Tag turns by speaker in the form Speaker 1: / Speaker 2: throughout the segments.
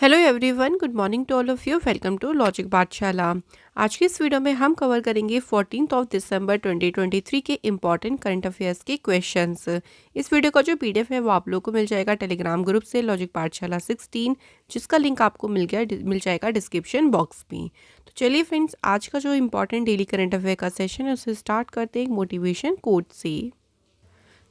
Speaker 1: Hello everyone, good morning to all of you. Welcome to logic Pathshala. आज की इस video में हम कवर करेंगे 14 दिसंबर 2023 के इम्पॉर्टेंट करंट अफेयर्स के क्वेश्चंस। इस वीडियो का जो पीडीएफ है वो आप लोगों को मिल जाएगा टेलीग्राम ग्रुप से लॉजिक पाठशाला 16, जिसका लिंक आपको मिल जाएगा डिस्क्रिप्शन बॉक्स में। तो चलिए फ्रेंड्स, आज का जो इम्पॉर्टेंट डेली करंट अफेयर का सेशन है उसे स्टार्ट करते हैं मोटिवेशन कोट से।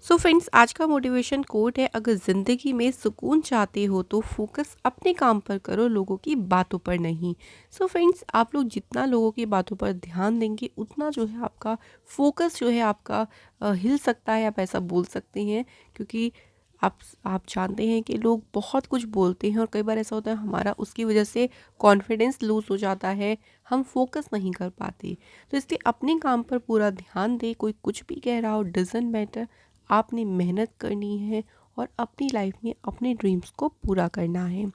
Speaker 1: सो फ्रेंड्स, आज का मोटिवेशन कोट है, अगर ज़िंदगी में सुकून चाहते हो तो फोकस अपने काम पर करो, लोगों की बातों पर नहीं। सो फ्रेंड्स, आप लोग जितना लोगों की बातों पर ध्यान देंगे उतना जो है आपका फोकस जो है आपका हिल सकता है, आप ऐसा बोल सकते हैं। क्योंकि आप जानते हैं कि लोग बहुत कुछ बोलते हैं और कई बार ऐसा होता है हमारा उसकी वजह से कॉन्फिडेंस लूज़ हो जाता है, हम फोकस नहीं कर पाते। तो इसलिए अपने काम पर पूरा ध्यान दें, कोई कुछ भी कह रहा हो डजंट मैटर, आपने मेहनत करनी है और अपनी लाइफ में अपने ड्रीम्स को पूरा करना है।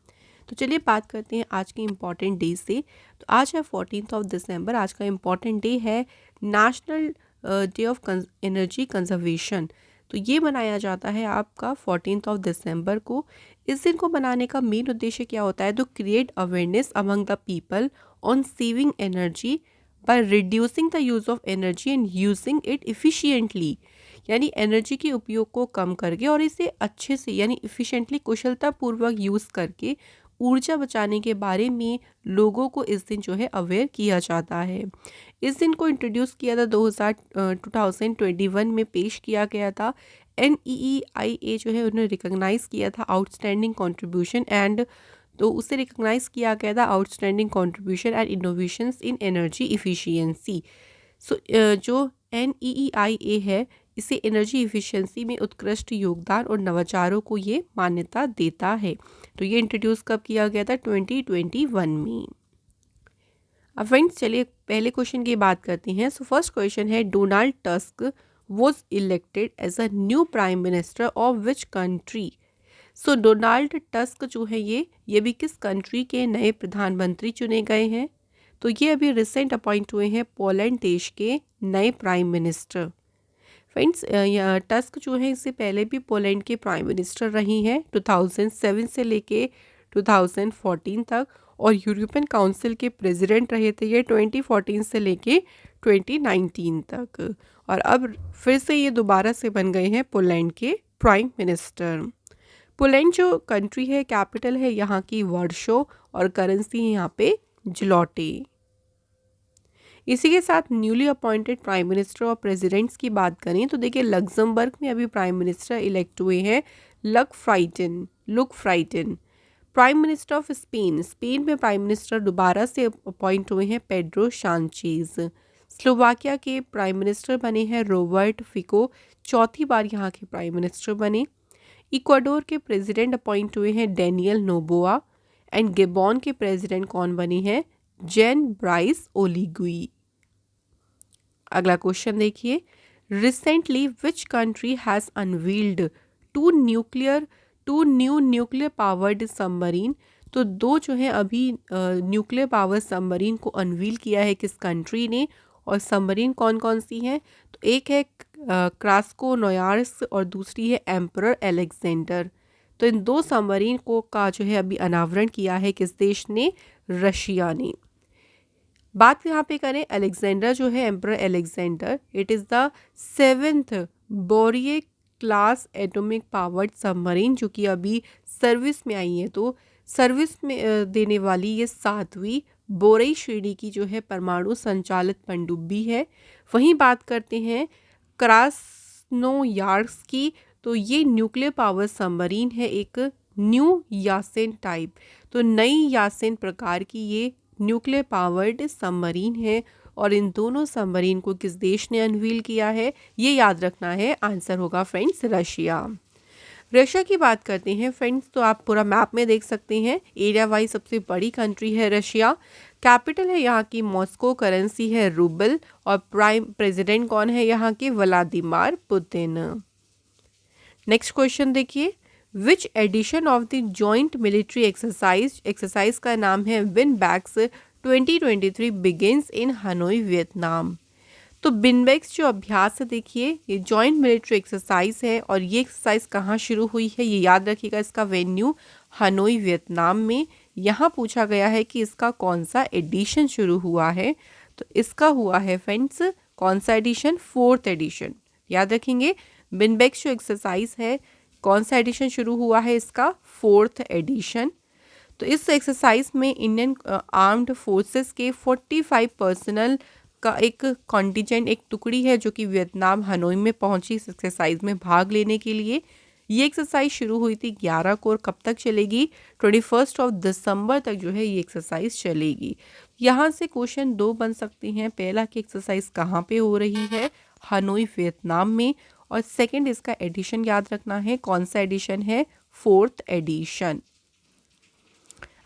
Speaker 1: तो चलिए बात करते हैं आज के इम्पॉर्टेंट डे से। तो आज है 14 दिसंबर। आज का इम्पॉर्टेंट डे है national day of energy conservation. तो ये मनाया जाता है आपका 14 दिसंबर को। इस दिन को मनाने का मेन उद्देश्य क्या होता है? तो create awareness among the people on saving energy by reducing the use of energy and using it efficiently. यानी एनर्जी के उपयोग को कम करके और इसे अच्छे से यानी इफ़िशेंटली कुशलतापूर्वक यूज़ करके ऊर्जा बचाने के बारे में लोगों को इस दिन जो है अवेयर किया जाता है। इस दिन को इंट्रोड्यूस किया था 2021 में पेश किया गया था। NEEIA जो है उन्हें रिकॉग्नाइज़ किया था आउटस्टैंडिंग कंट्रीब्यूशन एंड तो उसे रिकॉग्नाइज़ किया गया था outstanding contribution and innovations in energy efficiency. So जो NEEIA है इसे एनर्जी इफ़िशियंसी में उत्कृष्ट योगदान और नवाचारों को ये मान्यता देता है। तो ये इंट्रोड्यूस कब किया गया था? 2021 में। अब फ्रेंड्स, चलिए पहले क्वेश्चन की बात करते हैं। सो फर्स्ट क्वेश्चन है, Donald Tusk was elected as a new prime minister of which country? So Donald Tusk जो है ये भी किस कंट्री के नए प्रधानमंत्री चुने गए हैं? तो ये अभी रिसेंट अपॉइंट हुए हैं पोलैंड देश के नए प्राइम मिनिस्टर। फ्रेंड्स, टस्क जो है इससे पहले भी पोलैंड के प्राइम मिनिस्टर रही हैं 2007 से लेके 2014 तक, और यूरोपियन काउंसिल के प्रेसिडेंट रहे थे ये 2014 से लेके 2019 तक। और अब फिर से ये दोबारा से बन गए हैं पोलैंड के प्राइम मिनिस्टर। पोलैंड जो कंट्री है, कैपिटल है यहाँ की वार्शो और करेंसी है यहाँ पे ज़्लॉटी। इसी के साथ न्यूली अपॉइंटेड प्राइम मिनिस्टर और प्रेसिडेंट्स की बात करें तो देखिए लग्जमबर्ग में अभी प्राइम मिनिस्टर इलेक्ट हुए हैं Luc Frieden. Prime minister of Spain में प्राइम मिनिस्टर दोबारा से अपॉइंट हुए हैं पेड्रो सांचेज। स्लोवाकिया के प्राइम मिनिस्टर बने हैं रॉबर्ट फिको, चौथी बार यहाँ के प्राइम मिनिस्टर बने। इक्वाडोर के प्रेसिडेंट अपॉइंट हुए हैं डेनियल नोबोआ एंड गेबॉन के प्रेसिडेंट कौन बने हैं? Jean Brice Oligui. अगला क्वेश्चन देखिए, recently which country has unveiled two new nuclear powered submarine? तो दो जो है अभी न्यूक्लियर पावर सबमरीन को अनवील किया है किस कंट्री ने, और सबमरीन कौन कौन सी हैं? तो एक है क्रास्को नोयार्स और दूसरी है एम्परर अलेक्जेंडर। तो इन दो सबमरीन को का जो है अभी अनावरण किया है किस देश ने? रशिया ने। बात यहाँ पे करें अलेक्जेंडर जो है emperor Alexander, it is the 7th Borei class atomic powered submarine जो कि अभी सर्विस में आई है। तो सर्विस में देने वाली ये 7वीं बोरई श्रेणी की जो है परमाणु संचालित पनडुब्बी है। वहीं बात करते हैं क्रास्नोयार्स्क की, तो ये न्यूक्लियर पावर सबमरीन है, एक न्यू यासेन टाइप। तो नई यासेन प्रकार की ये न्यूक्लियर पावर्ड सबमरीन है और इन दोनों सबमरीन को किस देश ने अनवील किया है? ये याद रखना है, आंसर होगा फ्रेंड्स रशिया। रशिया की बात करते हैं फ्रेंड्स, तो आप पूरा मैप में देख सकते हैं, एरिया वाइज सबसे बड़ी कंट्री है रशिया। कैपिटल है यहाँ की मॉस्को, करेंसी है रूबल, और प्राइम प्रेसिडेंट कौन है यहाँ के? Vladimir Putin. नेक्स्ट क्वेश्चन देखिए, which edition of the joint military exercise का नाम है VINBAX 2023 begins in Hanoi Vietnam? तो बिनबैक्स जो अभ्यास है, देखिए ये जॉइंट मिलिट्री एक्सरसाइज है और ये एक्सरसाइज कहाँ शुरू हुई है? ये याद रखिएगा, इसका वेन्यू हनोई वियतनाम में। यहाँ पूछा गया है कि इसका कौन सा एडिशन शुरू हुआ है, तो इसका हुआ है फ्रेंड्स कौन सा एडिशन, 4th एडिशन। याद रखेंगे बिनबेक्स जो एक्सरसाइज है कौन सा एडिशन शुरू हुआ है इसका, 4th एडिशन। तो इस एक्सरसाइज में इंडियन आर्म्ड फोर्सेस के 45 पर्सनल का एक कॉन्टिजेंट, एक टुकड़ी है जो कि वियतनाम हनोई में पहुंची इस एक्सरसाइज में भाग लेने के लिए। ये एक्सरसाइज शुरू हुई थी 11 को और कब तक चलेगी, 21 दिसंबर तक जो है ये एक्सरसाइज चलेगी। यहाँ से क्वेश्चन 2 बन सकती हैं। पहला कि एक्सरसाइज कहाँ पे हो रही है, हनोई वियतनाम में, और सेकंड इसका एडिशन याद रखना है, कौन सा एडिशन है, 4th एडिशन।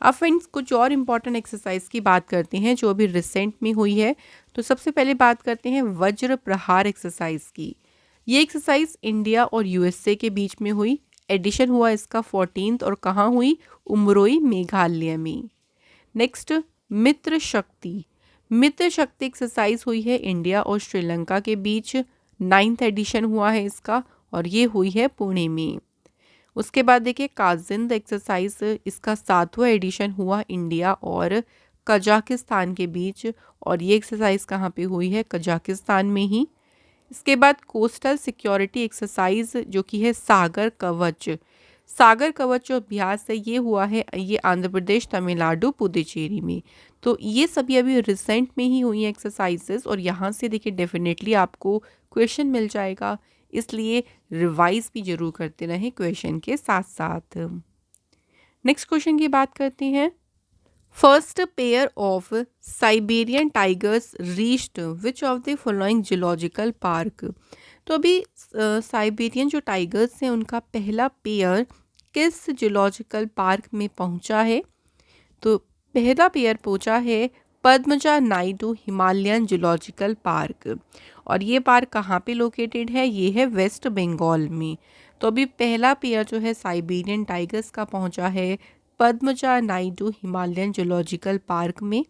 Speaker 1: अब फ्रेंड्स कुछ और इम्पॉर्टेंट एक्सरसाइज की बात करते हैं जो अभी रिसेंट में हुई है। तो सबसे पहले बात करते हैं वज्र प्रहार एक्सरसाइज की। ये एक्सरसाइज इंडिया और यूएसए के बीच में हुई। एडिशन हुआ इसका 14th और कहाँ हुई, उमरोई मेघालय में। नेक्स्ट मित्र शक्ति। मित्र शक्ति एक्सरसाइज हुई है इंडिया और श्रीलंका के बीच। 9th एडिशन हुआ है इसका और ये हुई है पुणे में। उसके बाद देखिए काजिंद एक्सरसाइज, इसका 7वां एडिशन हुआ इंडिया और कजाकिस्तान के बीच और ये एक्सरसाइज कहाँ पे हुई है, कजाकिस्तान में ही। इसके बाद कोस्टल सिक्योरिटी एक्सरसाइज जो कि है सागर कवच। सागर कवच जो अभ्यास है ये हुआ है ये आंध्र प्रदेश, तमिलनाडु, पुदुचेरी में। तो ये सभी अभी रिसेंट में ही हुई हैं एक्सरसाइजेस और यहाँ से देखिए डेफिनेटली आपको क्वेश्चन मिल जाएगा, इसलिए रिवाइज भी जरूर करते रहें क्वेश्चन के साथ साथ। नेक्स्ट क्वेश्चन की बात करते हैं। First pair of Siberian tigers reached which of the following zoological park. तो अभी साइबेरियन जो टाइगर्स हैं उनका पहला पेयर किस जूलॉजिकल पार्क में पहुंचा है, तो पहला पेयर पहुंचा है Padmaja Naidu Himalayan zoological park और ये पार्क कहाँ पे लोकेटेड है, ये है वेस्ट बंगाल में। तो अभी पहला पेयर जो है साइबेरियन टाइगर्स का पहुंचा है Padmaja Naidu Himalayan zoological park में।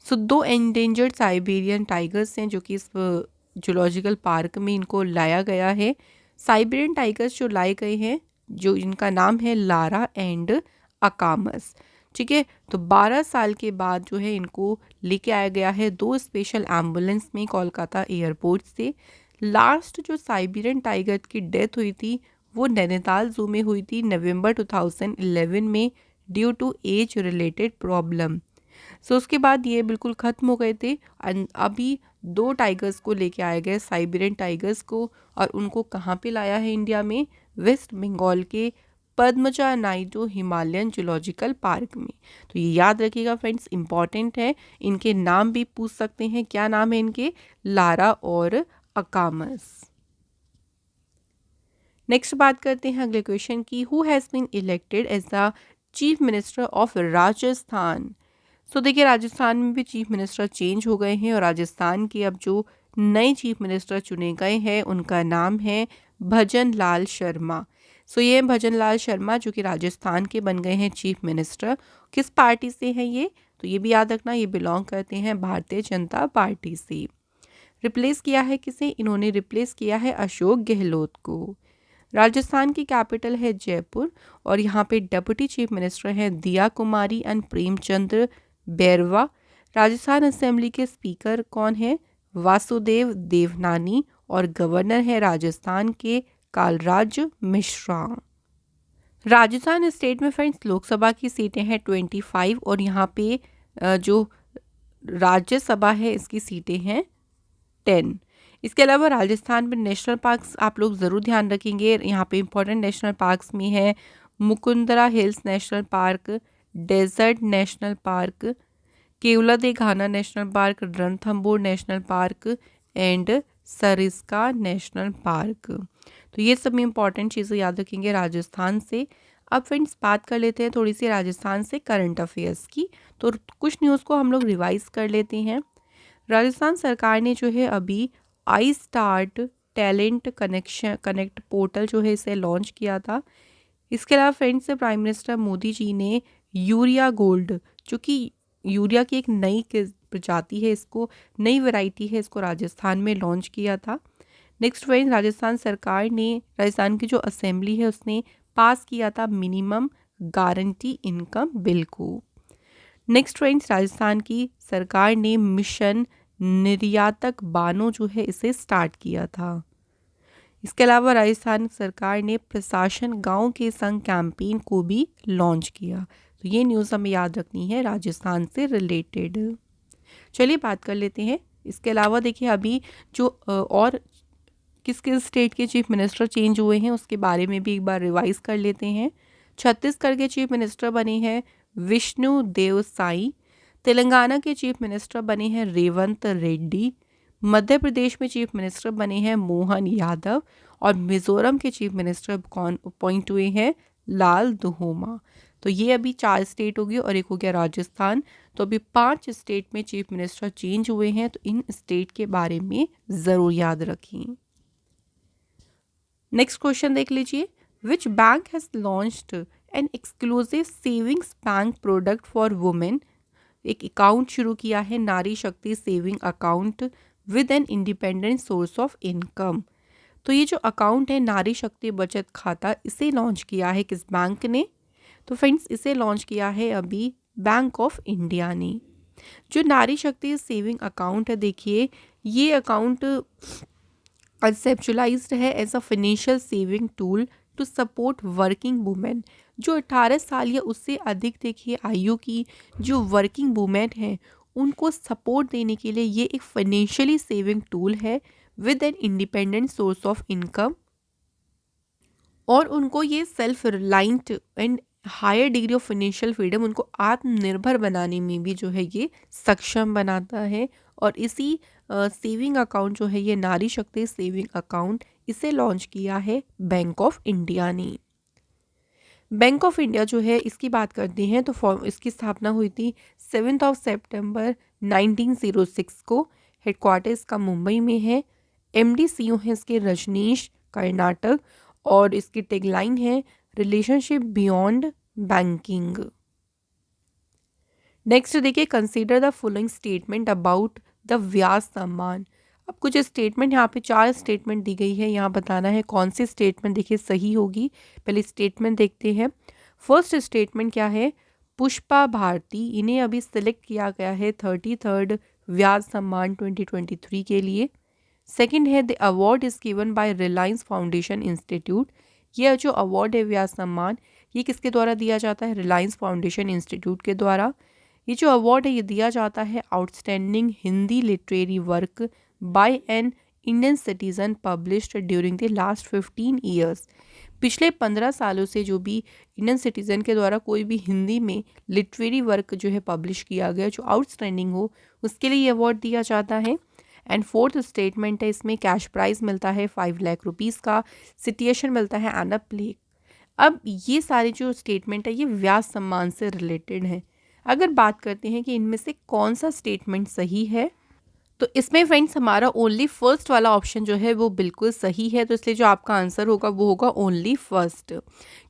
Speaker 1: सो 2 एंडेंजर्ड साइबेरियन टाइगर्स हैं जो कि इस जूलॉजिकल पार्क में इनको लाया गया है। साइबेरियन टाइगर्स जो लाए गए हैं जो इनका नाम है लारा एंड अकामस, ठीक है। तो 12 साल के बाद जो है इनको लेके आया गया है 2 स्पेशल एम्बुलेंस में कोलकाता एयरपोर्ट से। लास्ट जो साइबेरियन टाइगर की डेथ हुई थी वो नैनीताल जू में हुई थी नवंबर 2011 में due to age related problem. So उसके बाद ये बिल्कुल ख़त्म हो गए थे। अभी 2 टाइगर्स को लेके आए गए साइबेरियन टाइगर्स को और उनको कहाँ पे लाया है इंडिया में, वेस्ट बंगाल के Padmaja Naidu Himalayan zoological park में। तो ये याद रखिएगा फ्रेंड्स, इंपॉर्टेंट है। इनके नाम भी पूछ सकते हैं, क्या नाम है इनके, लारा और अकामस। नेक्स्ट बात करते हैं अगले क्वेश्चन की। Who has been elected as the chief minister of Rajasthan. So देखिए राजस्थान में भी चीफ मिनिस्टर चेंज हो गए हैं और राजस्थान के अब जो नए चीफ मिनिस्टर चुने गए हैं उनका नाम है भजन लाल शर्मा। सो ये भजन लाल शर्मा जो कि राजस्थान के बन गए हैं चीफ मिनिस्टर। किस पार्टी से हैं ये, तो ये भी याद रखना, ये बिलोंग करते हैं भारतीय जनता पार्टी से। रिप्लेस किया है किसे, इन्होंने रिप्लेस किया है अशोक गहलोत को। राजस्थान की कैपिटल है जयपुर और यहाँ पे डिप्टी चीफ मिनिस्टर हैं दिया कुमारी एंड प्रेमचंद्र बैरवा। राजस्थान असेंबली के स्पीकर कौन है, वासुदेव देवनानी और गवर्नर है राजस्थान के कालराज मिश्रा। राजस्थान स्टेट में फ्रेंड्स लोकसभा की सीटें हैं 25 और यहाँ पे जो राज्यसभा है इसकी सीटें हैं 10। इसके अलावा राजस्थान में नेशनल पार्क्स आप लोग ज़रूर ध्यान रखेंगे। यहाँ पे इंपॉर्टेंट नेशनल पार्क्स में है Mukundra hills national park, desert national park, Keoladeo Ghana national park, Ranthambore national park and Sariska national park. तो ये सभी इंपॉर्टेंट चीज़ें याद रखेंगे राजस्थान से। अब फ्रेंड्स बात कर लेते हैं थोड़ी सी राजस्थान से करंट अफेयर्स की। तो कुछ न्यूज़ को हम लोग रिवाइज कर लेते हैं। राजस्थान सरकार ने जो है अभी I start talent connect portal जो है इसे लॉन्च किया था। इसके अलावा friends prime minister Modi ji ने यूरिया गोल्ड, जो कि यूरिया की एक नई प्रजाति है, इसको नई वैरायटी है, इसको राजस्थान में लॉन्च किया था। नेक्स्ट फ्रेंड्स राजस्थान सरकार ने, राजस्थान की जो असेंबली है उसने पास किया था मिनिमम गारंटी इनकम बिल को। नेक्स्ट फ्रेंड्स, राजस्थान की सरकार ने मिशन निर्यातक बानो जो है इसे स्टार्ट किया था। इसके अलावा राजस्थान सरकार ने प्रशासन गांव के संग कैंपेन को भी लॉन्च किया। तो ये न्यूज़ हमें याद रखनी है राजस्थान से रिलेटेड। चलिए बात कर लेते हैं। इसके अलावा देखिए अभी जो और किस किस स्टेट के चीफ मिनिस्टर चेंज हुए हैं उसके बारे में भी एक बार रिवाइज कर लेते हैं। छत्तीसगढ़ के चीफ मिनिस्टर बने हैं विष्णु देव साई। तेलंगाना के चीफ मिनिस्टर बने हैं रेवंत रेड्डी। मध्य प्रदेश में चीफ मिनिस्टर बने हैं मोहन यादव। और मिजोरम के चीफ मिनिस्टर कौन अपॉइंट हुए हैं? लाल दुहोमा। तो ये अभी 4 स्टेट हो गए और एक हो गया राजस्थान। तो अभी 5 स्टेट में चीफ मिनिस्टर चेंज हुए हैं, तो इन स्टेट के बारे में ज़रूर याद रखें। नेक्स्ट क्वेश्चन देख लीजिए। Which bank has launched an exclusive savings bank product for women. एक अकाउंट शुरू किया है नारी शक्ति saving account with an independent source of income. तो ये जो अकाउंट है नारी शक्ति बचत खाता, इसे लॉन्च किया है किस बैंक ने? तो फ्रेंड्स इसे लॉन्च किया है अभी बैंक ऑफ इंडिया ने। जो नारी शक्ति सेविंग अकाउंट है, देखिए ये अकाउंट कंसेप्चुलाइज्ड है as a financial saving tool to support working women. जो 18 साल या उससे अधिक देखिए आयु की जो वर्किंग वुमेन है उनको सपोर्ट देने के लिए ये एक फाइनेंशियली सेविंग टूल है with an independent source of income. और उनको ये self reliant and higher degree of financial freedom, उनको आत्मनिर्भर बनाने में भी जो है ये सक्षम बनाता है। और इसी सेविंग अकाउंट जो है ये नारी शक्ति सेविंग अकाउंट, इसे लॉन्च किया है बैंक ऑफ इंडिया ने। बैंक ऑफ इंडिया जो है इसकी बात करते हैं तो इसकी स्थापना हुई थी 7 सितंबर 1906 को। हेडक्वार्टर इसका मुंबई में है। एमडी सीईओ है इसके रजनीश कर्नाटक। और इसकी टैगलाइन है रिलेशनशिप बियॉन्ड बैंकिंग। नेक्स्ट देखिए, consider the following statement about the Vyas Samman. अब कुछ स्टेटमेंट यहाँ पे 4 स्टेटमेंट दी गई है, यहाँ बताना है कौन सी स्टेटमेंट देखिए सही होगी। पहले स्टेटमेंट देखते हैं। फर्स्ट स्टेटमेंट क्या है? पुष्पा भारती, इन्हें अभी सिलेक्ट किया गया है 33rd व्यास सम्मान 2023 के लिए। सेकंड है the award is given by Reliance foundation institute. यह जो अवार्ड है व्यास सम्मान, ये किसके द्वारा दिया जाता है? रिलायंस फाउंडेशन इंस्टीट्यूट के द्वारा। ये जो अवार्ड है ये दिया जाता है outstanding Hindi literary work by an Indian citizen published during the last 15 years. पिछले 15 सालों से जो भी इंडियन सिटीजन के द्वारा कोई भी हिंदी में लिटरेरी वर्क जो है पब्लिश किया गया जो आउटस्टैंडिंग हो, उसके लिए ये अवार्ड दिया जाता है। एंड फोर्थ स्टेटमेंट है, इसमें कैश प्राइज मिलता है 5 लाख रुपीज़ का, सिटिएशन मिलता है एंड अ प्लेक। अब ये सारे जो स्टेटमेंट है ये व्यास सम्मान से रिलेटेड है। अगर बात करते हैं कि इनमें से कौन सा स्टेटमेंट सही है, तो इसमें फ्रेंड्स हमारा ओनली फर्स्ट वाला ऑप्शन जो है वो बिल्कुल सही है। तो इसलिए जो आपका आंसर होगा वो होगा ओनली फर्स्ट।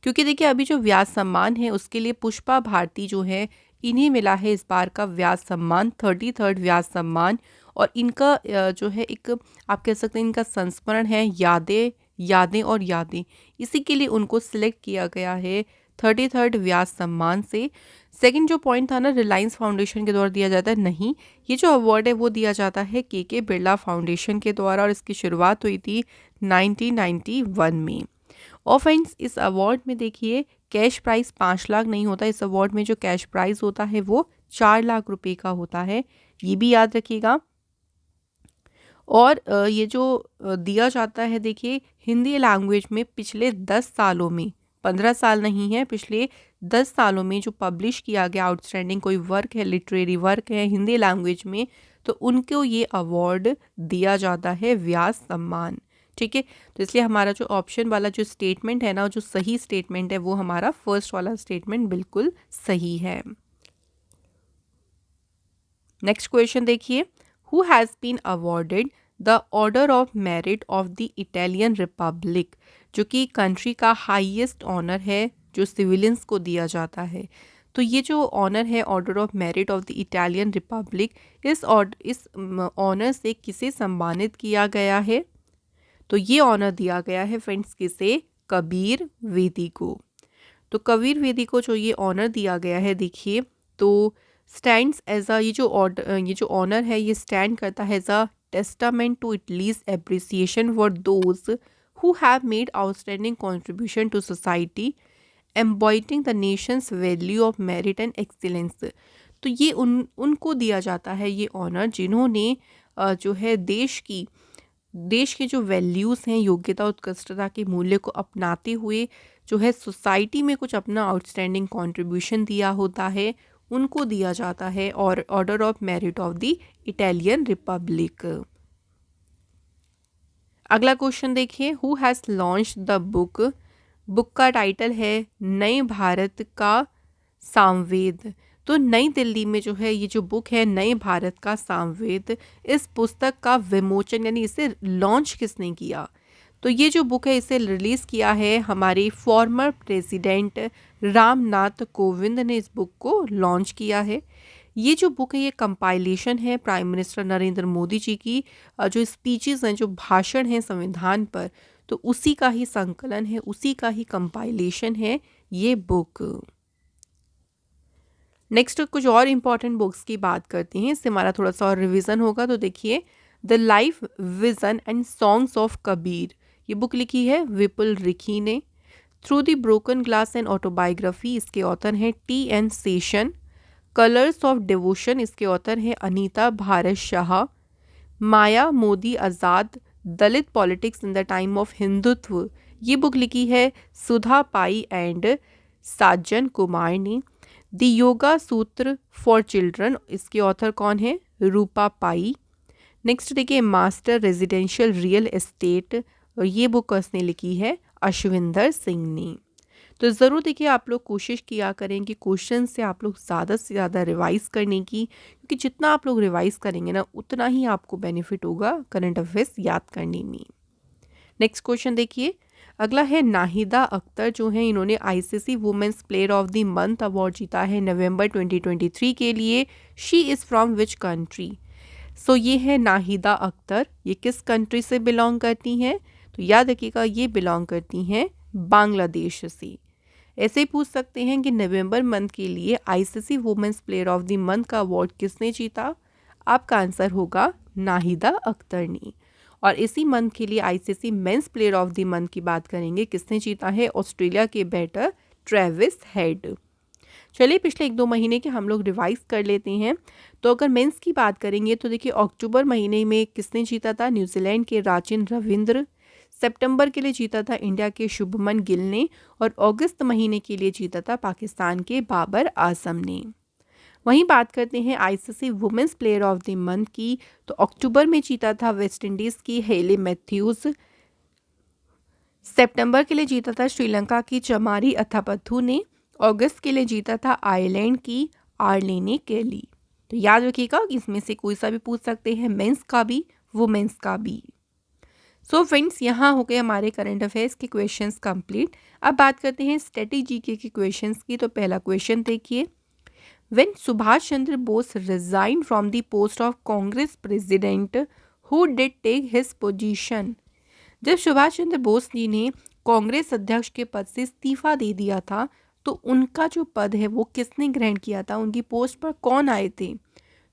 Speaker 1: क्योंकि देखिए अभी जो व्यास सम्मान है उसके लिए पुष्पा भारती जो है इन्हें मिला है इस बार का व्यास सम्मान, 33rd व्यास सम्मान। और इनका जो है एक आप कह सकते हैं इनका संस्मरण है यादें यादें और यादें, इसी के लिए उनको सिलेक्ट किया गया है 33rd व्यास सम्मान से। सेकंड जो पॉइंट था ना, रिलायंस फाउंडेशन के द्वारा दिया जाता है, नहीं, ये जो अवार्ड है वो दिया जाता है के बिरला फाउंडेशन के द्वारा और इसकी शुरुआत हुई थी 1991 में। और फ्रेंड्स इस अवार्ड में देखिए कैश प्राइस 5 लाख नहीं होता, इस अवार्ड में जो कैश प्राइस होता है वो 4 लाख रुपए का होता है, ये भी याद रखिएगा। और ये जो दिया जाता है देखिए हिंदी लैंग्वेज में पिछले 10 सालों में, 15 साल नहीं है, पिछले 10 सालों में जो पब्लिश किया गया आउटस्टैंडिंग कोई वर्क है, लिटरेरी वर्क है हिंदी लैंग्वेज में, तो उनको ये अवार्ड दिया जाता है व्यास सम्मान। ठीक है, तो इसलिए हमारा जो ऑप्शन वाला जो स्टेटमेंट है ना, जो सही स्टेटमेंट है वो हमारा फर्स्ट वाला स्टेटमेंट बिल्कुल सही है। नेक्स्ट क्वेश्चन देखिए, who has been awarded the order of merit of the Italian republic, जो कि कंट्री का हाईएस्ट ऑनर है जो सिविलियंस को दिया जाता है। तो ये जो ऑनर है order of merit of the Italian Republic, इस ऑनर से किसे सम्मानित किया गया है? तो ये ऑनर दिया गया है फ्रेंड्स किसे? कबीर वेदी को। तो कबीर वेदी को जो ये ऑनर दिया गया है, देखिए, तो स्टैंड्स एज अ, ये जो ऑनर है ये स्टैंड करता है as a testament to Italy's appreciation for those who have made outstanding contribution to society embodying the nation's value of merit and excellence. तो ये उनको दिया जाता है ये ऑनर जिन्होंने जो है देश के जो वैल्यूज़ हैं, योग्यता उत्कृष्टता के मूल्य को अपनाते हुए जो है सोसाइटी में कुछ अपना आउटस्टैंडिंग कंट्रीब्यूशन दिया होता है, उनको दिया जाता है और order of merit of the Italian Republic. अगला क्वेश्चन देखिए, who has launch the book का टाइटल है नए भारत का सामवेद। तो नई दिल्ली में जो है ये जो बुक है नए भारत का सामवेद, इस पुस्तक का विमोचन यानी इसे लॉन्च किसने किया? तो ये जो बुक है इसे रिलीज़ किया है हमारे फॉर्मर प्रेसिडेंट रामनाथ कोविंद ने इस बुक को लॉन्च किया है। ये जो बुक है ये कंपाइलेशन है प्राइम मिनिस्टर नरेंद्र मोदी जी की जो स्पीचेस हैं, जो भाषण हैं संविधान पर, तो उसी का ही संकलन है, उसी का ही कंपाइलेशन है ये बुक। नेक्स्ट कुछ और इम्पॉर्टेंट बुक्स की बात करते हैं, इससे हमारा थोड़ा सा और रिवीजन होगा। तो देखिए, the life vision and songs of Kabir, ये बुक लिखी है विपुल रिखी ने। Through the broken glass and autobiography, इसके ऑथर हैं T.N. Seshan. Colours of devotion, इसके ऑथर हैं Anita Bharat Shah. Maya Modi Azad, Dalit politics in the time of Hindutva, ये बुक लिखी है सुधा पाई एंड साजन कुमार ने। द योगा सूत्र फॉर चिल्ड्रन, इसके ऑथर कौन है? रूपा पाई। नेक्स्ट देखिए, मास्टर रेजिडेंशियल रियल एस्टेट, और ये बुक उसने लिखी है अश्विंदर सिंह ने। तो ज़रूर देखिए आप लोग कोशिश किया करें कि क्वेश्चन से आप लोग ज़्यादा से ज़्यादा रिवाइज़ करने की, क्योंकि जितना आप लोग रिवाइज़ करेंगे ना उतना ही आपको बेनिफिट होगा करंट अफेयर्स याद करने में। नेक्स्ट क्वेश्चन देखिए, अगला है नाहिदा अख्तर जो है, इन्होंने ICC women's player of the month award जीता है नवंबर 2023 के लिए। She is from which country? So ये है नाहिदा अख्तर, ये किस कंट्री से बिलोंग करती हैं? तो याद रखिएगा ये बिलोंग करती हैं बांग्लादेश से। ऐसे ही पूछ सकते हैं कि नवंबर मंथ के लिए ICC women's player of the month का अवार्ड किसने जीता? आपका आंसर होगा नाहिदा अख्तर ने। और इसी मंथ के लिए ICC men's player of the month की बात करेंगे, किसने जीता है? ऑस्ट्रेलिया के बैटर ट्रेविस हेड। चलिए पिछले 1-2 महीने के हम लोग रिवाइज कर लेते हैं। तो अगर मेंस की बात करेंगे तो देखिए, अक्टूबर महीने में किसने जीता था? न्यूजीलैंड के राचिन रविंद्र। सितंबर के लिए जीता था इंडिया के शुभमन गिल ने। और अगस्त महीने के लिए जीता था पाकिस्तान के बाबर आजम ने। वहीं बात करते हैं ICC women's player of the month की, तो अक्टूबर में जीता था वेस्ट इंडीज़ की हेली मैथ्यूज़। सितंबर के लिए जीता था श्रीलंका की चमारी अथापथु ने। अगस्त के लिए जीता था आयरलैंड की आर्लेने केली। तो याद रखिएगा इसमें से कोई सा भी पूछ सकते हैं, मेंस का भी वुमेन्स का भी। सो फ्रेंड्स, यहाँ हो गए हमारे करंट अफेयर्स के क्वेश्चंस कंप्लीट। अब बात करते हैं स्ट्रेटेजी के क्वेश्चंस की। तो पहला क्वेश्चन देखिए, when Subhash Chandra Bose resign from the post of Congress president who did take his position? जब सुभाष चंद्र बोस जी ने कांग्रेस अध्यक्ष के पद से इस्तीफा दे दिया था तो उनका जो पद है वो किसने ग्रहण किया था? उनकी पोस्ट पर कौन आए थे?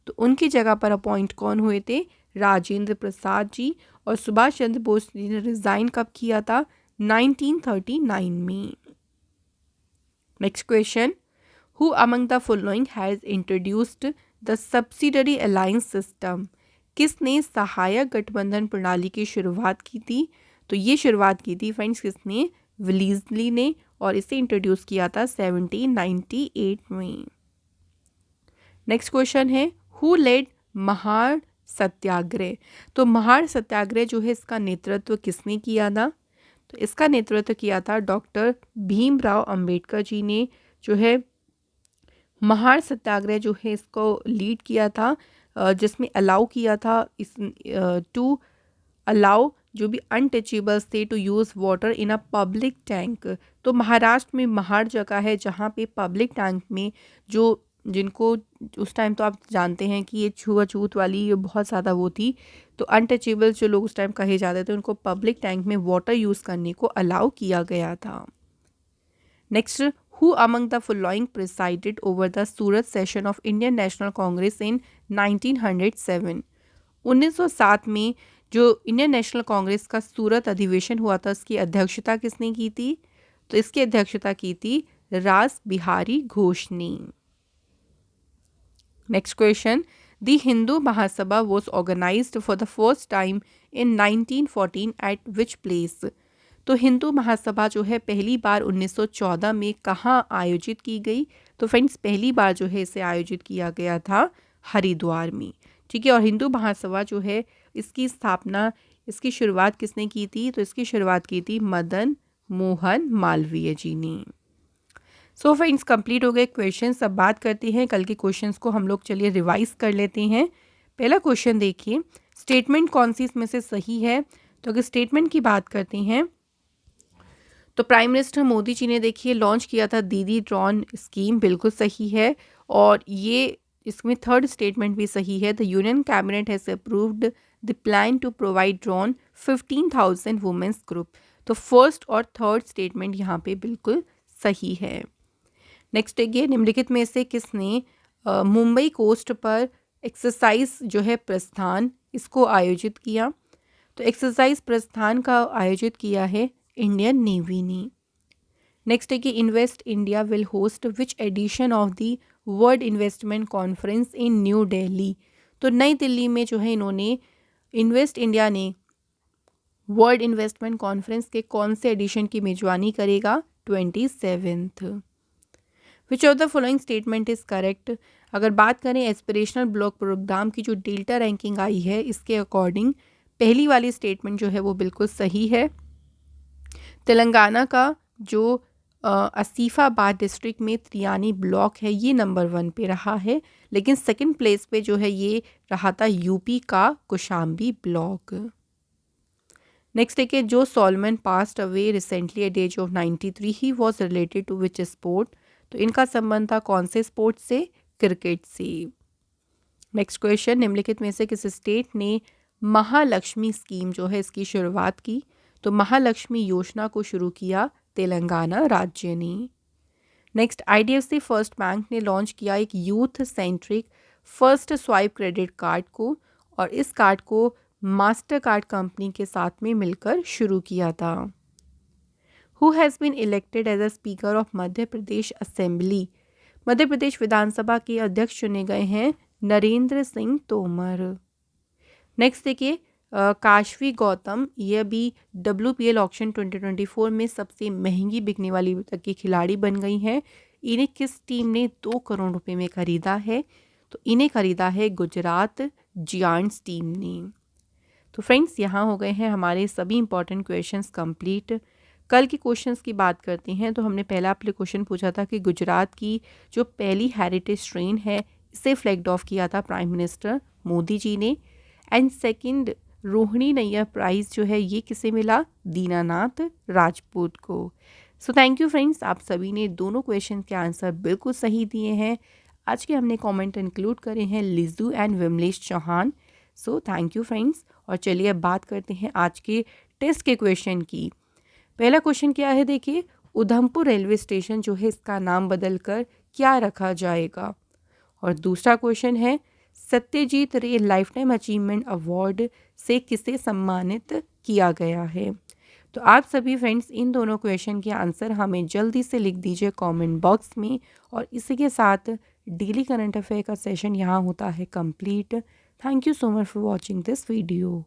Speaker 1: तो उनकी जगह पर अपॉइंट कौन हुए थे? राजेंद्र प्रसाद जी। और सुभाष चंद्र बोस जी ने रिजाइन कब किया था? 1939 में। Next question, who among the following has introduced the subsidiary alliance system? किसने सहायक गठबंधन प्रणाली की शुरुआत की थी? तो ये शुरुआत की थी फ्रेंड्स किसने? विलीजली ने। और इसे इंट्रोड्यूस किया था 1798 में। नेक्स्ट क्वेश्चन है, हु लेड महार सत्याग्रह? तो महार सत्याग्रह जो है इसका नेतृत्व किसने किया था? तो इसका नेतृत्व किया था डॉक्टर भीमराव अंबेडकर जी ने। जो है महार सत्याग्रह जो है इसको लीड किया था, जिसमें अलाउ किया था इस टू अलाउ जो भी अनटचेबल्स थे to use water in a public tank. तो महाराष्ट्र में महार जगह है जहाँ पे पब्लिक टैंक में जो जिनको उस टाइम तो आप जानते हैं कि ये छुआछूत वाली ये बहुत ज़्यादा वो थी, तो अनटचेबल्स जो लोग उस टाइम कहे जाते थे उनको पब्लिक टैंक में वाटर यूज़ करने को अलाउ किया गया था। Next, who among the following presided over the Surat session of Indian National Congress in 1907? 1907 में जो इंडियन नेशनल कांग्रेस का सूरत अधिवेशन हुआ था, उसकी अध्यक्षता किसने की थी? तो इसकी अध्यक्षता की थी रास बिहारी घोष ने। Next question, the Hindu Mahasabha was organized for the first time in 1914 at which place? तो हिंदू महासभा जो है पहली बार 1914 में कहाँ आयोजित की गई? तो फ्रेंड्स पहली बार जो है इसे आयोजित किया गया था हरिद्वार में। ठीक है, और हिंदू महासभा जो है इसकी स्थापना, इसकी शुरुआत किसने की थी? तो इसकी शुरुआत की थी मदन मोहन मालवीय जी ने। सो फ्रेंड्स कंप्लीट हो गए क्वेश्चंस। अब बात करते हैं कल के क्वेश्चंस को हम लोग चलिए रिवाइज कर लेते हैं। पहला क्वेश्चन देखिए, स्टेटमेंट कौन सी इसमें से सही है? तो अगर स्टेटमेंट की बात करते हैं तो प्राइम मिनिस्टर मोदी जी ने देखिए लॉन्च किया था दीदी ड्रोन स्कीम, बिल्कुल सही है। और ये इसमें थर्ड स्टेटमेंट भी सही है, the union cabinet has approved the plan to provide drone 15,000 women's group. तो फर्स्ट और थर्ड स्टेटमेंट यहाँ पे बिल्कुल सही है। नेक्स्ट देखिए, निम्नलिखित में से किसने मुंबई कोस्ट पर एक्सरसाइज जो है प्रस्थान इसको आयोजित किया? तो एक्सरसाइज प्रस्थान का आयोजित किया है इंडियन नेवी ने। नेक्स्ट है कि invest India will host which edition of the world investment conference in new Delhi? तो नई दिल्ली में जो है इन्होंने इन्वेस्ट इंडिया ने वर्ल्ड इन्वेस्टमेंट कॉन्फ्रेंस के कौन से एडिशन की मेजबानी करेगा? 27th। Which of the following statement is correct? अगर बात करें एस्पिरेशनल ब्लॉक प्रोग्राम की जो डेल्टा रैंकिंग आई है, इसके अकॉर्डिंग पहली वाली स्टेटमेंट जो है वो बिल्कुल सही है। तेलंगाना का जो आसिफाबाद डिस्ट्रिक्ट में त्रियानी ब्लॉक है ये नंबर 1 पे रहा है, लेकिन सेकंड प्लेस पे जो है ये रहा था यूपी का कौशाम्बी ब्लॉक। नेक्स्ट है कि जो Solomon passed away recently at age of 93, he was related to which sport? तो इनका संबंध था कौन से स्पोर्ट से? क्रिकेट से। नेक्स्ट क्वेश्चन, निम्नलिखित में से किस स्टेट ने महालक्ष्मी स्कीम जो है इसकी शुरुआत की? तो महालक्ष्मी योजना को शुरू किया तेलंगाना राज्य ने। नेक्स्ट, आईडीएफसी फर्स्ट बैंक ने लॉन्च किया एक youth centric first swipe credit card को, और इस कार्ड को मास्टर कार्ड कंपनी के साथ में मिलकर शुरू किया था। Who has been elected as a speaker of Madhya Pradesh assembly? Madhya Pradesh विधानसभा के अध्यक्ष चुने गए हैं नरेंद्र सिंह तोमर। नेक्स्ट देखिए, काशवी गौतम ये भी WPL ऑक्शन 2024 में सबसे महंगी बिकने वाली तक की खिलाड़ी बन गई हैं। इन्हें किस टीम ने 2 करोड़ रुपए में खरीदा है? तो इन्हें खरीदा है गुजरात जायंट्स टीम ने। तो फ्रेंड्स यहाँ हो गए हैं हमारे सभी इंपॉर्टेंट क्वेश्चंस कंप्लीट। कल के क्वेश्चंस की बात करते हैं तो हमने पहला आपसे क्वेश्चन पूछा था कि गुजरात की जो पहली हेरिटेज ट्रेन है इसे फ्लैग्ड ऑफ किया था प्राइम मिनिस्टर मोदी जी ने। And second, Rohini Nayyar prize जो है ये किसे मिला? दीनानाथ राजपूत को। सो थैंक यू फ्रेंड्स, आप सभी ने दोनों क्वेश्चन के आंसर बिल्कुल सही दिए हैं। आज के हमने कमेंट इंक्लूड करे हैं Liju and Vimlesh Chauhan. So thank you friends. और चलिए अब बात करते हैं आज के टेस्ट के क्वेश्चन की। पहला क्वेश्चन क्या है देखिए, उधमपुर रेलवे स्टेशन जो है इसका नाम बदलकर क्या रखा जाएगा? और दूसरा क्वेश्चन है सत्यजीत रे लाइफ टाइम अचीवमेंट अवार्ड से किसे सम्मानित किया गया है? तो आप सभी फ्रेंड्स इन दोनों क्वेश्चन के आंसर हमें जल्दी से लिख दीजिए कमेंट बॉक्स में। और इसी के साथ डेली करंट अफेयर का सेशन यहाँ होता है complete. Thank you so much for watching this video.